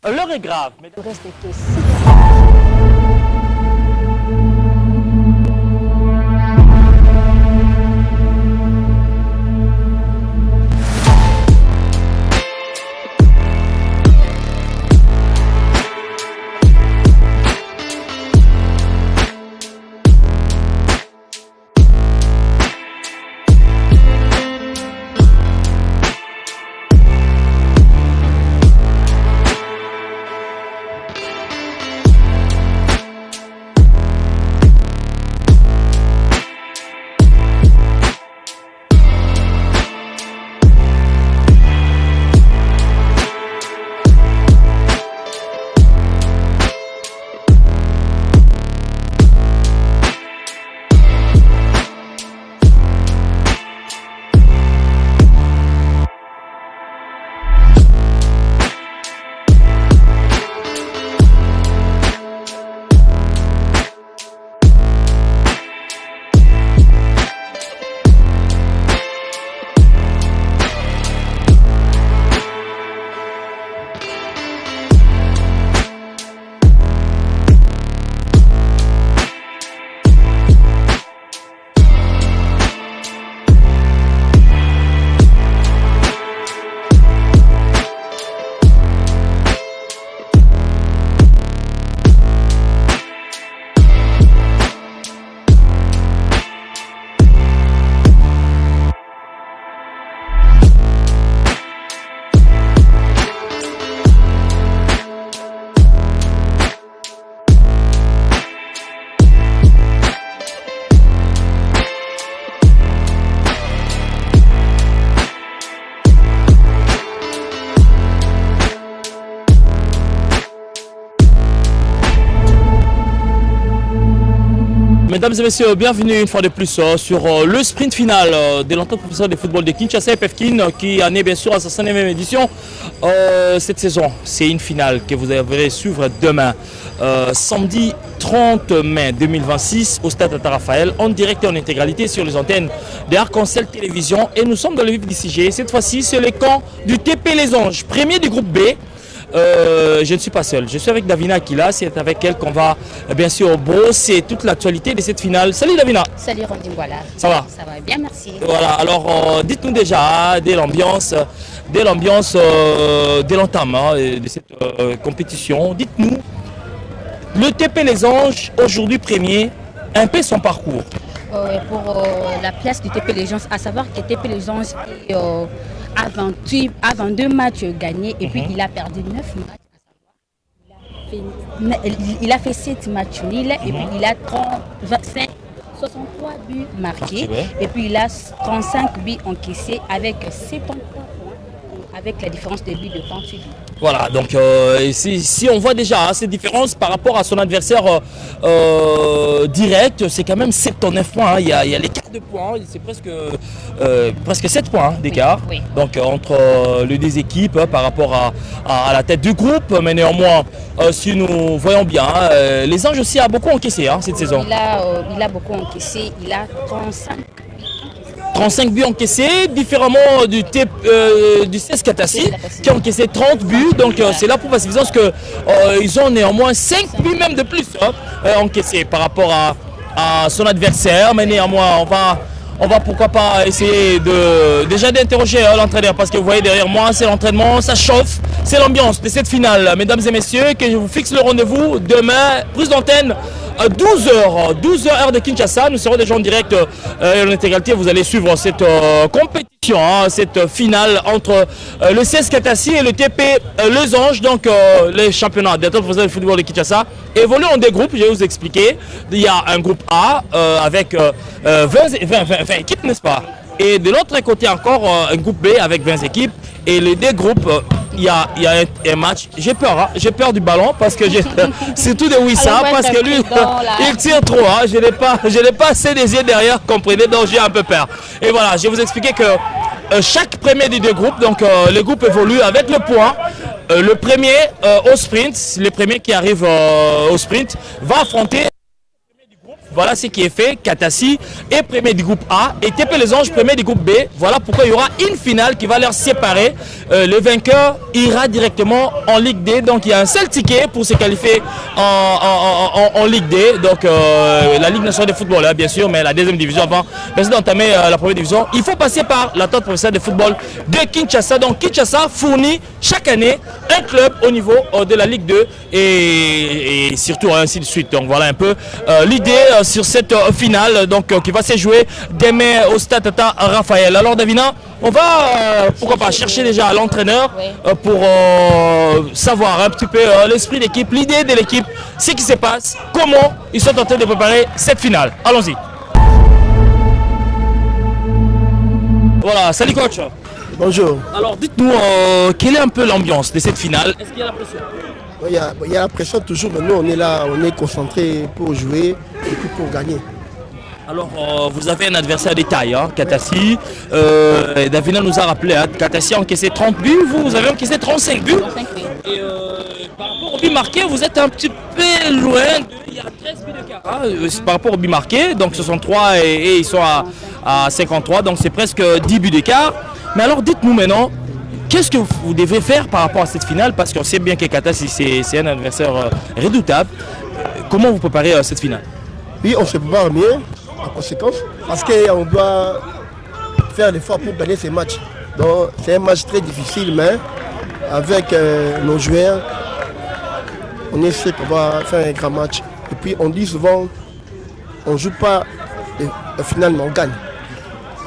L'heure est grave. Respecter. Mesdames et messieurs, bienvenue une fois de plus sur le sprint final de l'entente professionnelle de football de Kinshasa FFKIN qui en est bien sûr à sa 5e édition cette saison. C'est une finale que vous allez suivre demain, samedi 30 mai 2026 au stade Tata Raphaël en direct et en intégralité sur les antennes de Arc-en-Ciel Télévision. Et nous sommes dans le vif du sujet. Cette fois-ci, c'est le camp du TP Les Anges, premier du groupe B. Je ne suis pas seul, je suis avec Davina qui est là, c'est avec elle qu'on va bien sûr brosser toute l'actualité de cette finale. Salut Davina. Salut Rondine, voilà. Ça va? Ça va bien, merci. Voilà, alors dites-nous déjà, dès l'ambiance, dès l'entame de cette compétition, dites-nous, le TP Les Anges, aujourd'hui premier, un peu son parcours. Pour la place du TP Les Anges, à savoir que TP Les Anges est à 22 matchs gagnés et puis il a perdu 9 matchs. Il a fait 7 matchs nuls et puis il a 63 buts marqués et puis il a 35 buts encaissés avec 73 points avec la différence de buts de 38 buts. Voilà, donc si on voit déjà cette différence par rapport à son adversaire direct, c'est quand même 79 points. Hein. Il y a l'écart de points, c'est presque 7 points d'écart. Oui. Donc entre les deux équipes par rapport à la tête du groupe. Mais néanmoins, si nous voyons bien, les Anges aussi a beaucoup encaissé cette saison. Il a beaucoup encaissé, il a 35 buts encaissés, différemment du CS Katassi qui a encaissé 30 buts. Donc c'est là pour la suffisance qu'ils ont néanmoins 5 buts même de plus encaissés par rapport à son adversaire. Mais néanmoins, on va pourquoi pas essayer déjà d'interroger l'entraîneur, parce que vous voyez derrière moi, c'est l'entraînement, ça chauffe, c'est l'ambiance de cette finale. Mesdames et messieurs, que je vous fixe le rendez-vous demain, prise d'antenne. 12h heure de Kinshasa, nous serons déjà en direct en intégralité. Vous allez suivre cette compétition, cette finale entre le CS Katassi et le TP Les Anges, donc les championnats d'entente professionnelle de football de Kinshasa évoluent en des groupes. Je vais vous expliquer. Il y a un groupe A avec 20 équipes, n'est-ce pas? Et de l'autre côté encore un groupe B avec 20 équipes. Et les deux groupes, il y a un match. J'ai peur du ballon parce que c'est tout de Wissa, parce que lui, il tire trop. Je n'ai pas assez des yeux derrière, comprenez, donc j'ai un peu peur. Et voilà, je vais vous expliquer que chaque premier des deux groupes, donc les groupes évoluent avec le point. Le premier au sprint, le premier qui arrive au sprint, va affronter Voilà ce qui est fait. Katassi est premier du groupe A et TP Les Anges premier du groupe B. Voilà pourquoi il y aura une finale qui va leur séparer. Le vainqueur ira directement en Ligue D. Donc il y a un seul ticket pour se qualifier en Ligue D. Donc la Ligue nationale de football, bien sûr, mais la deuxième division avant d'entamer la première division. Il faut passer par l'entente professionnelle de football de Kinshasa. Donc Kinshasa fournit chaque année un club au niveau de la Ligue 2 et surtout ainsi de suite. Donc voilà un peu l'idée sur cette finale qui va se jouer demain au stade Tata Raphaël. Alors Davina, on va pourquoi pas chercher déjà l'entraîneur pour savoir un petit peu l'esprit d'équipe, l'idée de l'équipe, ce qui se passe, comment ils sont en train de préparer cette finale. Allons-y. Voilà, salut coach. Bonjour. Alors dites-nous, quelle est un peu l'ambiance de cette finale? Est-ce qu'il y a la pression? Il y a la pression toujours, mais nous on est là, on est concentré pour jouer et puis pour gagner. Alors vous avez un adversaire de taille, Katassi. Davina nous a rappelé, Katassi a encaissé 30 buts, vous avez encaissé 35 buts. Et par rapport au but marqué, vous êtes un petit peu loin, il y a 13 buts d'écart. Par rapport au but marqué, donc 63 et ils sont à 53, donc c'est presque 10 buts d'écart. Mais alors dites-nous maintenant, qu'est-ce que vous devez faire par rapport à cette finale? Parce qu'on sait bien que Katassi c'est un adversaire redoutable. Comment vous préparez cette finale? Oui, on se prépare mieux en conséquence parce qu'on doit faire l'effort pour gagner ces matchs. Donc c'est un match très difficile, mais avec nos joueurs, on essaie de pouvoir faire un grand match. Et puis on dit souvent, on ne joue pas la finale, mais on gagne.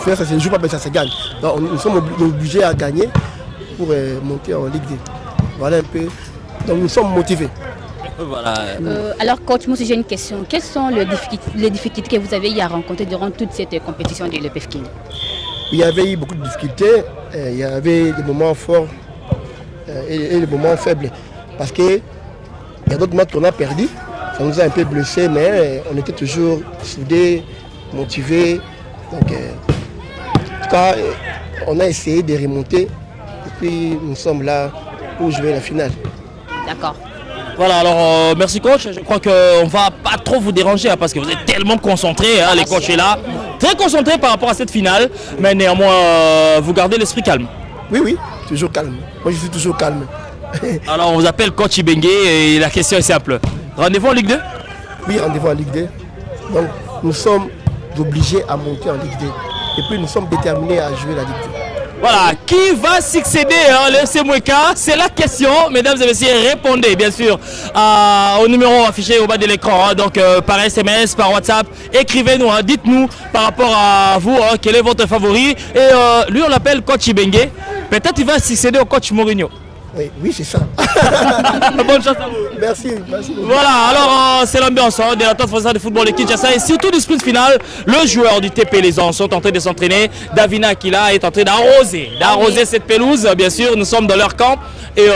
Ça ne se joue pas, mais ça se gagne. Donc nous sommes obligés à gagner pour monter en Ligue 2. Voilà un peu. Donc nous sommes motivés. Voilà. Alors coach, moi aussi j'ai une question. Quelles sont les difficultés que vous avez eu à rencontrer durant toute cette compétition de l'EPFK? Il y avait eu beaucoup de difficultés. Il y avait des moments forts et des moments faibles. Parce qu'il y a d'autres matchs qu'on a perdus. Ça nous a un peu blessés, mais on était toujours soudés, motivés. Donc, en tout cas, on a essayé de remonter. Et puis nous sommes là pour jouer la finale. D'accord. Voilà, alors merci coach, je crois qu'on ne va pas trop vous déranger parce que vous êtes tellement concentrés, les coachs sont là, très concentrés par rapport à cette finale, mais néanmoins vous gardez l'esprit calme. Oui, toujours calme. Moi je suis toujours calme. Alors on vous appelle coach Ibenge et la question est simple. Rendez-vous en Ligue 2? Oui, rendez-vous en Ligue 2. Donc nous sommes obligés à monter en Ligue 2. Et puis nous sommes déterminés à jouer la Ligue 2. Voilà, qui va succéder à l'FC Moueka? C'est la question, mesdames et messieurs, répondez bien sûr au numéro affiché au bas de l'écran, donc par SMS, par WhatsApp, écrivez-nous, dites-nous par rapport à vous, quel est votre favori. Et lui on l'appelle coach Ibenge, peut-être il va succéder au coach Mourinho. Oui, c'est ça. Bonne chance à vous. Merci. Voilà, alors c'est l'ambiance de la Tente française de football de Kinshasa et surtout du sprint final. Le joueur du TP Les Anges sont en train de s'entraîner. Davina qui là est en train d'arroser cette pelouse. Bien sûr, nous sommes dans leur camp et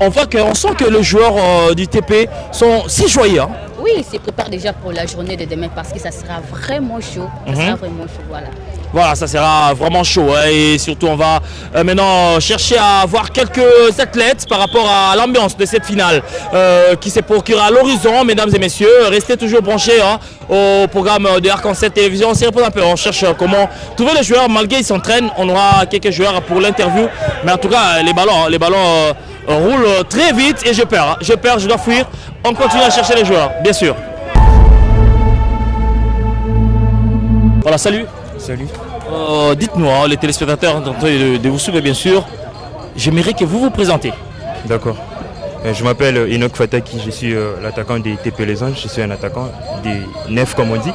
on sent que les joueurs du TP sont si joyeux. Oui, ils se préparent déjà pour la journée de demain parce que ça sera vraiment chaud. Voilà. Voilà, ça sera vraiment chaud et surtout on va maintenant chercher à voir quelques athlètes par rapport à l'ambiance de cette finale qui se procure à l'horizon, mesdames et messieurs. Restez toujours branchés au programme de Arc-en-Ciel Télévision. On s'y répond un peu, on cherche comment trouver les joueurs malgré qu'ils s'entraînent. On aura quelques joueurs pour l'interview, mais en tout cas les ballons roulent très vite et j'ai peur, je dois fuir. On continue à chercher les joueurs, bien sûr. Voilà, salut. Salut. Dites-nous, les téléspectateurs sont en train de vous suivre bien sûr. J'aimerais que vous vous présentez. D'accord. Je m'appelle Enoch Fataki, je suis l'attaquant des TP Les Anges, je suis un attaquant des nefs comme on dit.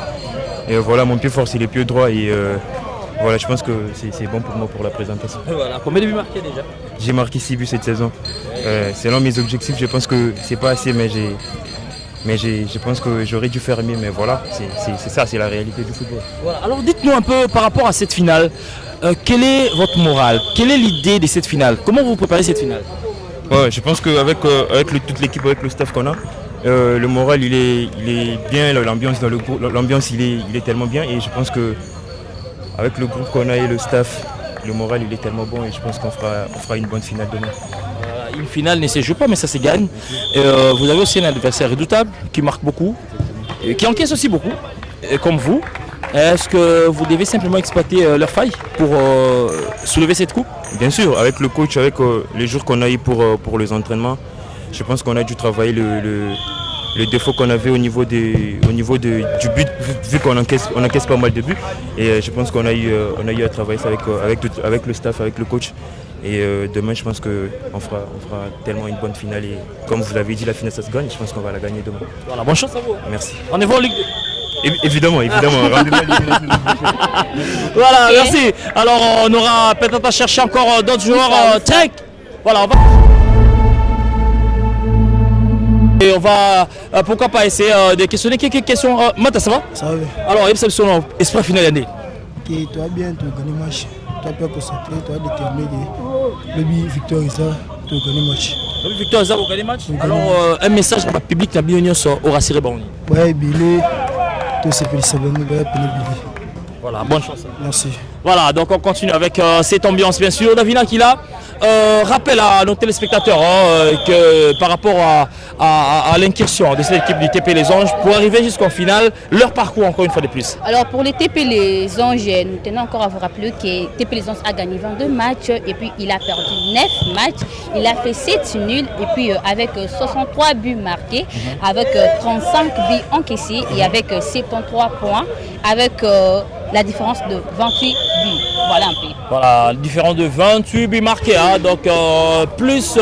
Et voilà, mon pied fort c'est les pieds droits et voilà, je pense que c'est bon pour moi pour la présentation. Voilà, combien de buts marqués déjà? J'ai marqué 6 buts cette saison. Selon mes objectifs, je pense que c'est pas assez, mais je pense que j'aurais dû faire mieux, mais voilà, c'est ça, c'est la réalité du football. Voilà. Alors dites-nous un peu par rapport à cette finale, quel est votre moral? Quelle est l'idée de cette finale? Comment vous préparez cette finale? Ouais, je pense qu'avec toute l'équipe, avec le staff qu'on a, le moral il est bien, l'ambiance dans le groupe, l'ambiance il est tellement bien et je pense que avec le groupe qu'on a et le staff, le moral il est tellement bon et je pense qu'on fera une bonne finale demain. Une finale ne se joue pas mais ça se gagne. Vous avez aussi un adversaire redoutable qui marque beaucoup. qui encaissent aussi beaucoup, comme vous. Est-ce que vous devez simplement exploiter leurs failles pour soulever cette coupe? Bien sûr, avec le coach, avec les jours qu'on a eu pour les entraînements, je pense qu'on a dû travailler le défaut qu'on avait au niveau du but, vu qu'on encaisse pas mal de buts. Et je pense qu'on a eu à travailler ça avec le staff, avec le coach. Et demain, je pense qu'on fera tellement une bonne finale. Et comme vous l'avez dit, la finale, ça se gagne. Je pense qu'on va la gagner demain. Voilà, bonne chance à vous. Merci. On est en Ligue 2. Évidemment. Voilà, merci. Alors, on aura peut-être à chercher encore d'autres joueurs. Tchèques. Voilà, on va... Et on va, pourquoi pas essayer de questionner quelques questions. Mata, ça va? Ça va. Alors, il y a espoir final d'année. Tu vas bien, tu vas gagner le match. Tu vas bien concentré, tu vas déterminer. Le victoire est ça, tu vas gagner le match. Le victoire est ça, vous gagnez le match? Alors, un message pour le public qui a bien au Rassiré Baoni. Ouais, Billy, tout ce que c'est bien, Billy. Voilà, bonne chance. Merci. Voilà, donc on continue avec cette ambiance, bien sûr. Davina qui là, rappelle à nos téléspectateurs que par rapport à l'incursion de cette équipe du TP Les Anges, pour arriver jusqu'en finale, leur parcours encore une fois de plus. Alors pour les TP Les Anges, nous tenons encore à vous rappeler que TP Les Anges a gagné 22 matchs et puis il a perdu 9 matchs. Il a fait 7 nuls et puis avec 63 buts marqués, avec 35 buts encaissés et avec 73 points, avec la différence de 28 buts. Voilà un peu. Voilà, différence de 28 buts marqués, hein, donc plus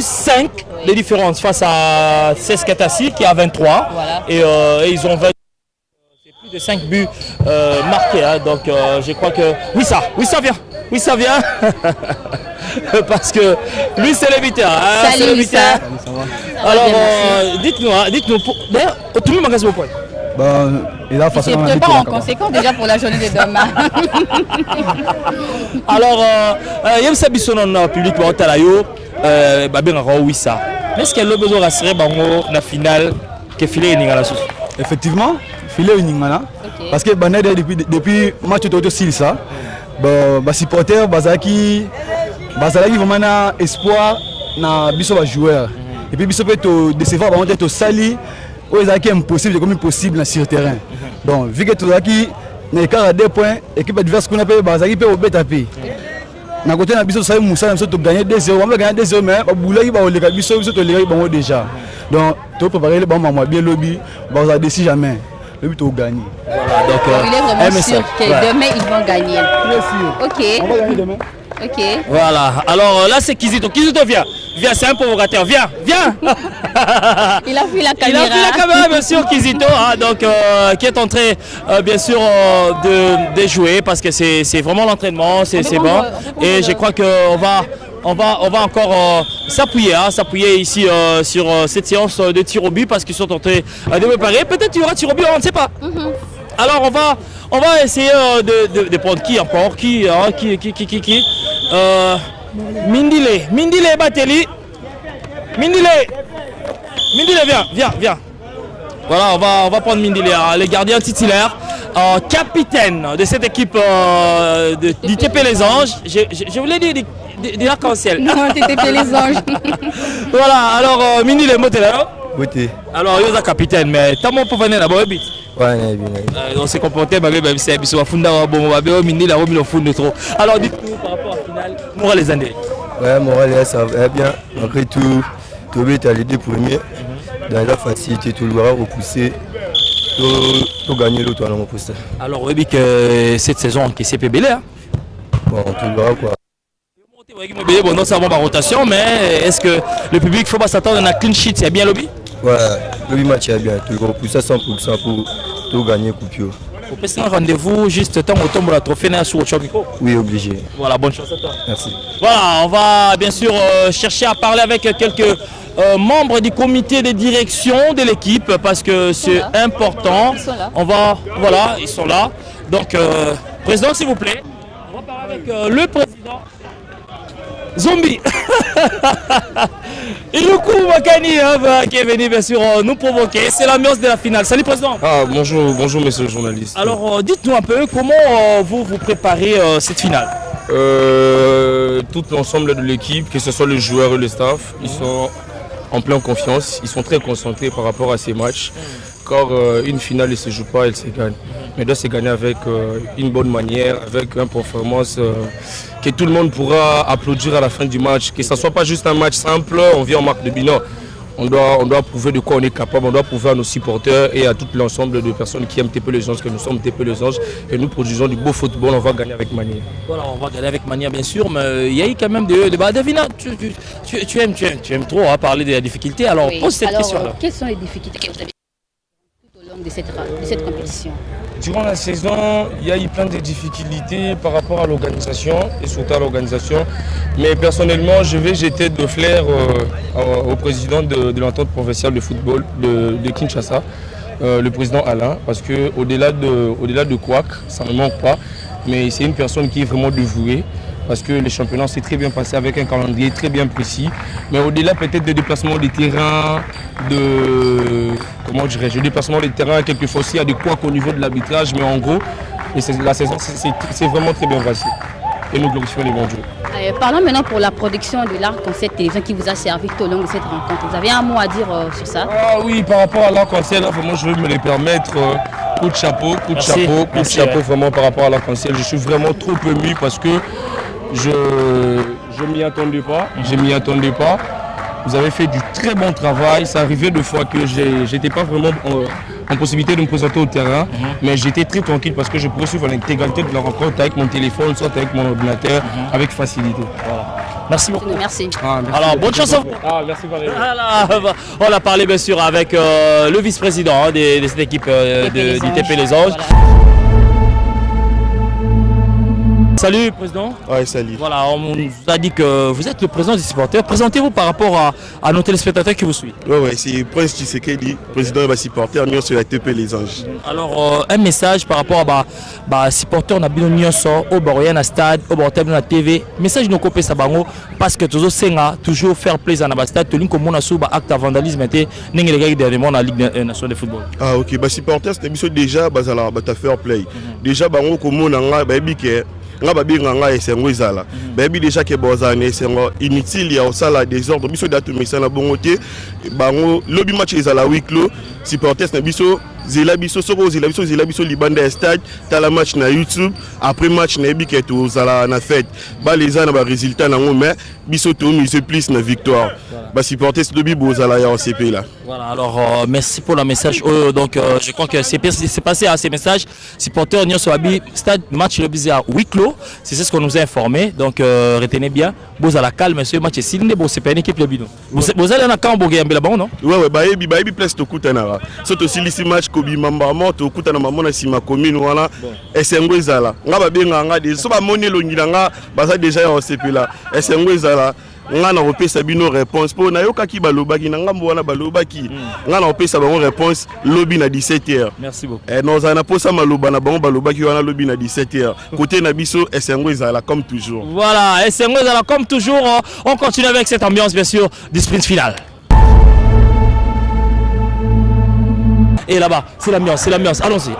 5 de différence face à CES Katassi qui a 23. Voilà. Et ils ont 20. C'est plus de 5 buts marqués, hein, donc je crois que... Oui ça vient. Parce que lui c'est le buteur. Hein, salut, c'est le buteur. Alors dites-nous, d'ailleurs, tout le monde magasin au point. Il a se prépare en conséquence déjà pour la journée de demain. Alors, il y a un bisson public qui est là, oui ça. Mais est-ce qu'il y a besoin de rassurer la finale que filet Ningala? Effectivement, filet Ningala. Parce que depuis le match de Silsa, les supporters Bazaki vraiment espoir dans les joueurs. Et puis ils peuvent décevoir au sali. C'est impossible, comme impossible sur le terrain. Donc, vu que tout qui n'est qu'à 2 points, l'équipe adverse qu'on appelle Bazaki peut au taper. Na côté na biso ça Moussa na biso to gagner 2-0, on va gagner 2-0 mais ba boula ki ba oleka biso to leka bango déjà. Donc, to préparer le bon moment bien lobby, ba ça décide jamais. Le but au gagner. Voilà, donc il est vraiment sûr que demain ils vont gagner. Très sûr. OK. On va gagner demain. OK. Voilà. Alors là c'est Kizito. Kizito viens, c'est un provocateur. Viens. Il a pris la caméra. Bien sûr, Kizito, hein, donc qui est en train bien sûr de jouer parce que c'est vraiment l'entraînement, c'est bon. Et je crois qu'on va encore s'appuyer ici sur cette séance de tir au but parce qu'ils sont en train de préparer. Peut-être qu'il y aura tir au but, on ne sait pas. Alors on va essayer de prendre qui encore, qui Mindile Bateli. Mindile, viens. Voilà, on va prendre Mindile, le gardien titulaire, capitaine de cette équipe du TP Les Anges. Je voulais dire de l'arc-en-ciel. Non, TP Les Anges. Voilà, alors Mindile, Motela. Oui. Alors, il y a un capitaine, mais t'as mon pauvre là-bas, oui. Ouais, on s'est comporté, mais c'est un fond Mindile, trop. Alors, dites-nous par rapport à la finale, Moral les années. Ouais, Moral, ça va bien. Après tout, Tobé est les 2 premiers. Dans la facilité, tout le monde a repoussé. Tout gagner l'autre à mon poste. Alors, oui, que cette saison, qui s'est pébélé. Bon, tout le monde quoi. Bon, non, c'est avant ma rotation, mais est-ce que le public faut pas s'attendre à un clean sheet? C'est bien lobby? Ouais, le match est bien. Tout le monde pousse à 100% pour tout gagner coupure. Vous pouvez un rendez-vous juste temps où tombe la trophée sur le Chokiko? Oui, obligé. Voilà, bonne chance à toi. Merci. Voilà, on va bien sûr chercher à parler avec quelques membres du comité de direction de l'équipe parce que c'est important. Ils sont là. Voilà, ils sont là. Donc, président, s'il vous plaît, on va parler avec le président. Zombie. Iluku Makani qui est venu bien sûr nous provoquer. C'est l'ambiance de la finale. Salut président. Bonjour monsieur le journaliste. Alors dites-nous un peu comment vous préparez cette finale. Tout l'ensemble de l'équipe, que ce soit les joueurs et le staff, ils sont en pleine confiance. Ils sont très concentrés par rapport à ces matchs. Car une finale ne se joue pas, elle se gagne. Mais doit se gagner avec une bonne manière, avec une performance que tout le monde pourra applaudir à la fin du match. Que ce ne soit pas juste un match simple, on vient en marque de bino. On doit prouver de quoi on est capable, on doit prouver à nos supporters et à tout l'ensemble de personnes qui aiment TP Les Anges que nous sommes TP Les Anges et nous produisons du beau football, on va gagner avec manière. Voilà, on va gagner avec manière bien sûr, mais il y a eu quand même des débats. Davina, tu aimes trop parler des difficultés, alors Oui. pose cette question-là. Quelles sont les difficultés que vous avez tout au long de cette compétition? Durant la saison, il y a eu plein de difficultés par rapport à l'organisation et surtout à l'organisation. Mais personnellement, je vais jeter de flair au président de l'entente provinciale de football de Kinshasa, le président Alain, parce qu'au-delà de Kouak, ça ne manque pas, mais c'est une personne qui est vraiment dévouée. Parce que le championnat s'est très bien passé avec un calendrier très bien précis. Mais au-delà peut-être des déplacements des terrains, le déplacement des terrains, quelquefois aussi il y a des couacs au niveau de l'arbitrage, mais en gros, la saison c'est vraiment très bien passé. Et nous glorifions les bons dieux. Parlons maintenant pour la production de l'Arc-en-Ciel télévision qui vous a servi tout au long de cette rencontre. Vous avez un mot à dire sur ça? Ah oui, par rapport à l'Arc-en-Ciel, vraiment je veux me les permettre. Coup de chapeau, vraiment par rapport à l'Arc-en-Ciel. Je suis vraiment trop ému parce que je m'y attendais pas. Vous avez fait du très bon travail. Ça arrivait deux fois que j'étais pas vraiment en possibilité de me présenter au terrain, mais j'étais très tranquille parce que je pouvais suivre l'intégralité de la rencontre avec mon téléphone, soit avec mon ordinateur, avec facilité. Voilà. Merci beaucoup. Merci. Merci. Alors, bonne chance à vous. Merci Valérie. Voilà, on a parlé bien sûr avec le vice-président de cette équipe du TP Les Anges. Voilà. Salut président. Ouais, salut. Voilà, on nous a dit que vous êtes le président des supporters. Présentez-vous par rapport à nos téléspectateurs qui vous suivent. Ouais, c'est Prince Tshisekedi, président des supporters Nyon sur la TP Les Anges. Alors, un message par rapport à supporters on a bien Nyonso, au Boroyan à stade, au Boroyan na TV. Message nous copie ça bango parce que toujours faire plaisir dans le stade. Tout le monde comme on a sous acte de vandalisme était n'engagé les gars dernièrement dans la Ligue nationale de football. Ah ok, bah supporters c'est déjà bazala bata fair play. Déjà bango comme on a baby nga babinganga esengo ezala bayebi déjà ke bozana esengo inutile ya osala désordre biso datu misala bongo te bango lobby match ezala huis clos supporters na biso zela biso soko zela biso libanda stade tala match na YouTube après match na yebi ke to zala na fête ba les ana ba résultat nango mais biso to mise plus na victoire ba supporters lobby bozala ya OCP là. Voilà, alors merci pour le message. Donc je crois que c'est passé à ces messages. Supporters Nyon Soabi, stade match le bizarre à huis clos. C'est ce qu'on nous a informé. Donc retenez bien. Vous à la calme, ce match est signé. Bon, c'est pas une équipe le bidon. Vous allez en camp là bon non? Ouais, bayebi place to kutana. Surtout si ici match kobi mamba moto kutana mamona sima commune wala esengo ezala. Nga ba benga nga de so ba moni longilanga baza déjà en OCP là. Esengo ezala. Nga na opesa bino réponse pour na yokaki balobaki na ngambo wana balobaki nga na opesa bango réponse lobby na 17h. Merci beaucoup. Nous ana posa maloba na bango balobaki wana lobby na 17h. Côté na biso esengo ezala comme toujours. Voilà, esengo ezala comme toujours. On continue avec cette ambiance bien sûr du sprint final. Et là-bas, c'est l'ambiance. Allons-y.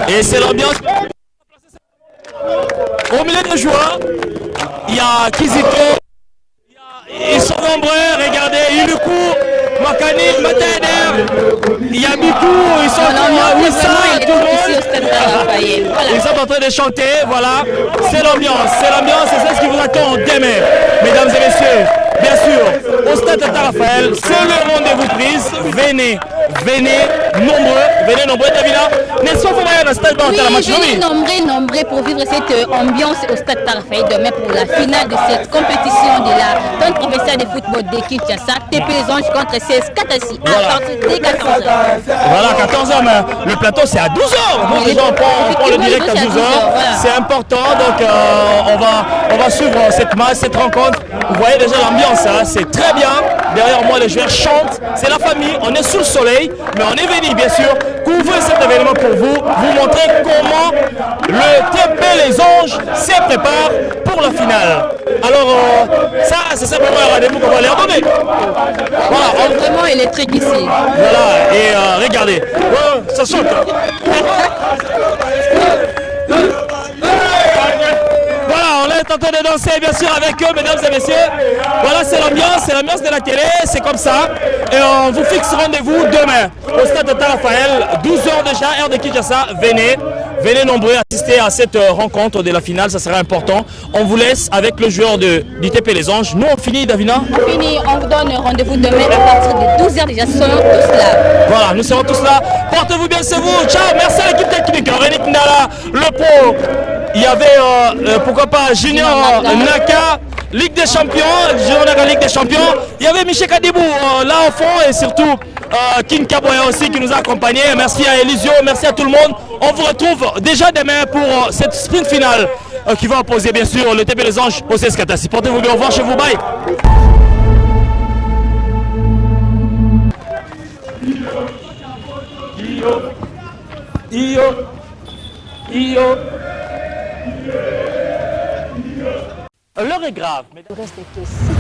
Et c'est l'ambiance. Au milieu des joueurs, il y a Kizito, ils sont nombreux, regardez, Iluku, Makani, Mateder, il y a Mikou, ils sont Wissa, tout le monde. Ils sont en train de chanter, voilà, c'est l'ambiance, c'est ce qui vous attend demain, mesdames et messieurs. Bien sûr, au stade Tata Raphaël, c'est le rendez-vous prise. Venez nombreux, Davina. N'est-ce pas pour moi dans le stade Tata match? Oui, nombreux pour vivre cette ambiance au stade Tata Raphaël demain pour la finale de cette compétition de la Tente provinciale de football de Kinshasa, TP Les Anges contre CS Katassi à partir de 14h. Voilà, 14h, mais le plateau c'est à 12h. Donc déjà on prend le direct à 12h. Voilà. C'est important, donc on va suivre cette rencontre. Vous voyez déjà l'ambiance, hein, c'est très bien. Derrière moi les joueurs chantent, c'est la famille, on est sous le soleil, mais on est venu bien sûr. ouvrez cet événement pour vous montrer comment le TP Les Anges se prépare pour la finale. Alors, ça, c'est simplement un rendez-vous qu'on va leur donner. Voilà, Vraiment électrique ici. voilà, et regardez, ça saute. Voilà, on est en train de danser bien sûr avec eux, mesdames et messieurs. Voilà, c'est l'ambiance de la télé, c'est comme ça. Et on vous fixe rendez-vous demain au stade de Raphaël, 12h déjà, heure de Kinshasa. Venez nombreux assister à cette rencontre de la finale, ça sera important. On vous laisse avec le joueur du TP Les Anges. Nous, on finit, Davina? On finit, on vous donne rendez-vous demain à partir de 12h déjà, nous serons tous là. Voilà, nous serons tous là. Portez-vous bien, c'est vous. Ciao, merci à l'équipe technique. René Kindala, le pro. Il y avait, pourquoi pas, Junior Naka, Ligue des Champions, Junior Naka, Ligue des Champions. Il y avait Michel Kadibou là au fond et surtout King Kaboya aussi qui nous a accompagnés. Merci à Elisio, merci à tout le monde. On vous retrouve déjà demain pour cette sprint finale qui va opposer bien sûr le TP Les Anges au CS Katassi. Portez-vous bien, au revoir chez vous, bye. L'heure est grave. Il reste que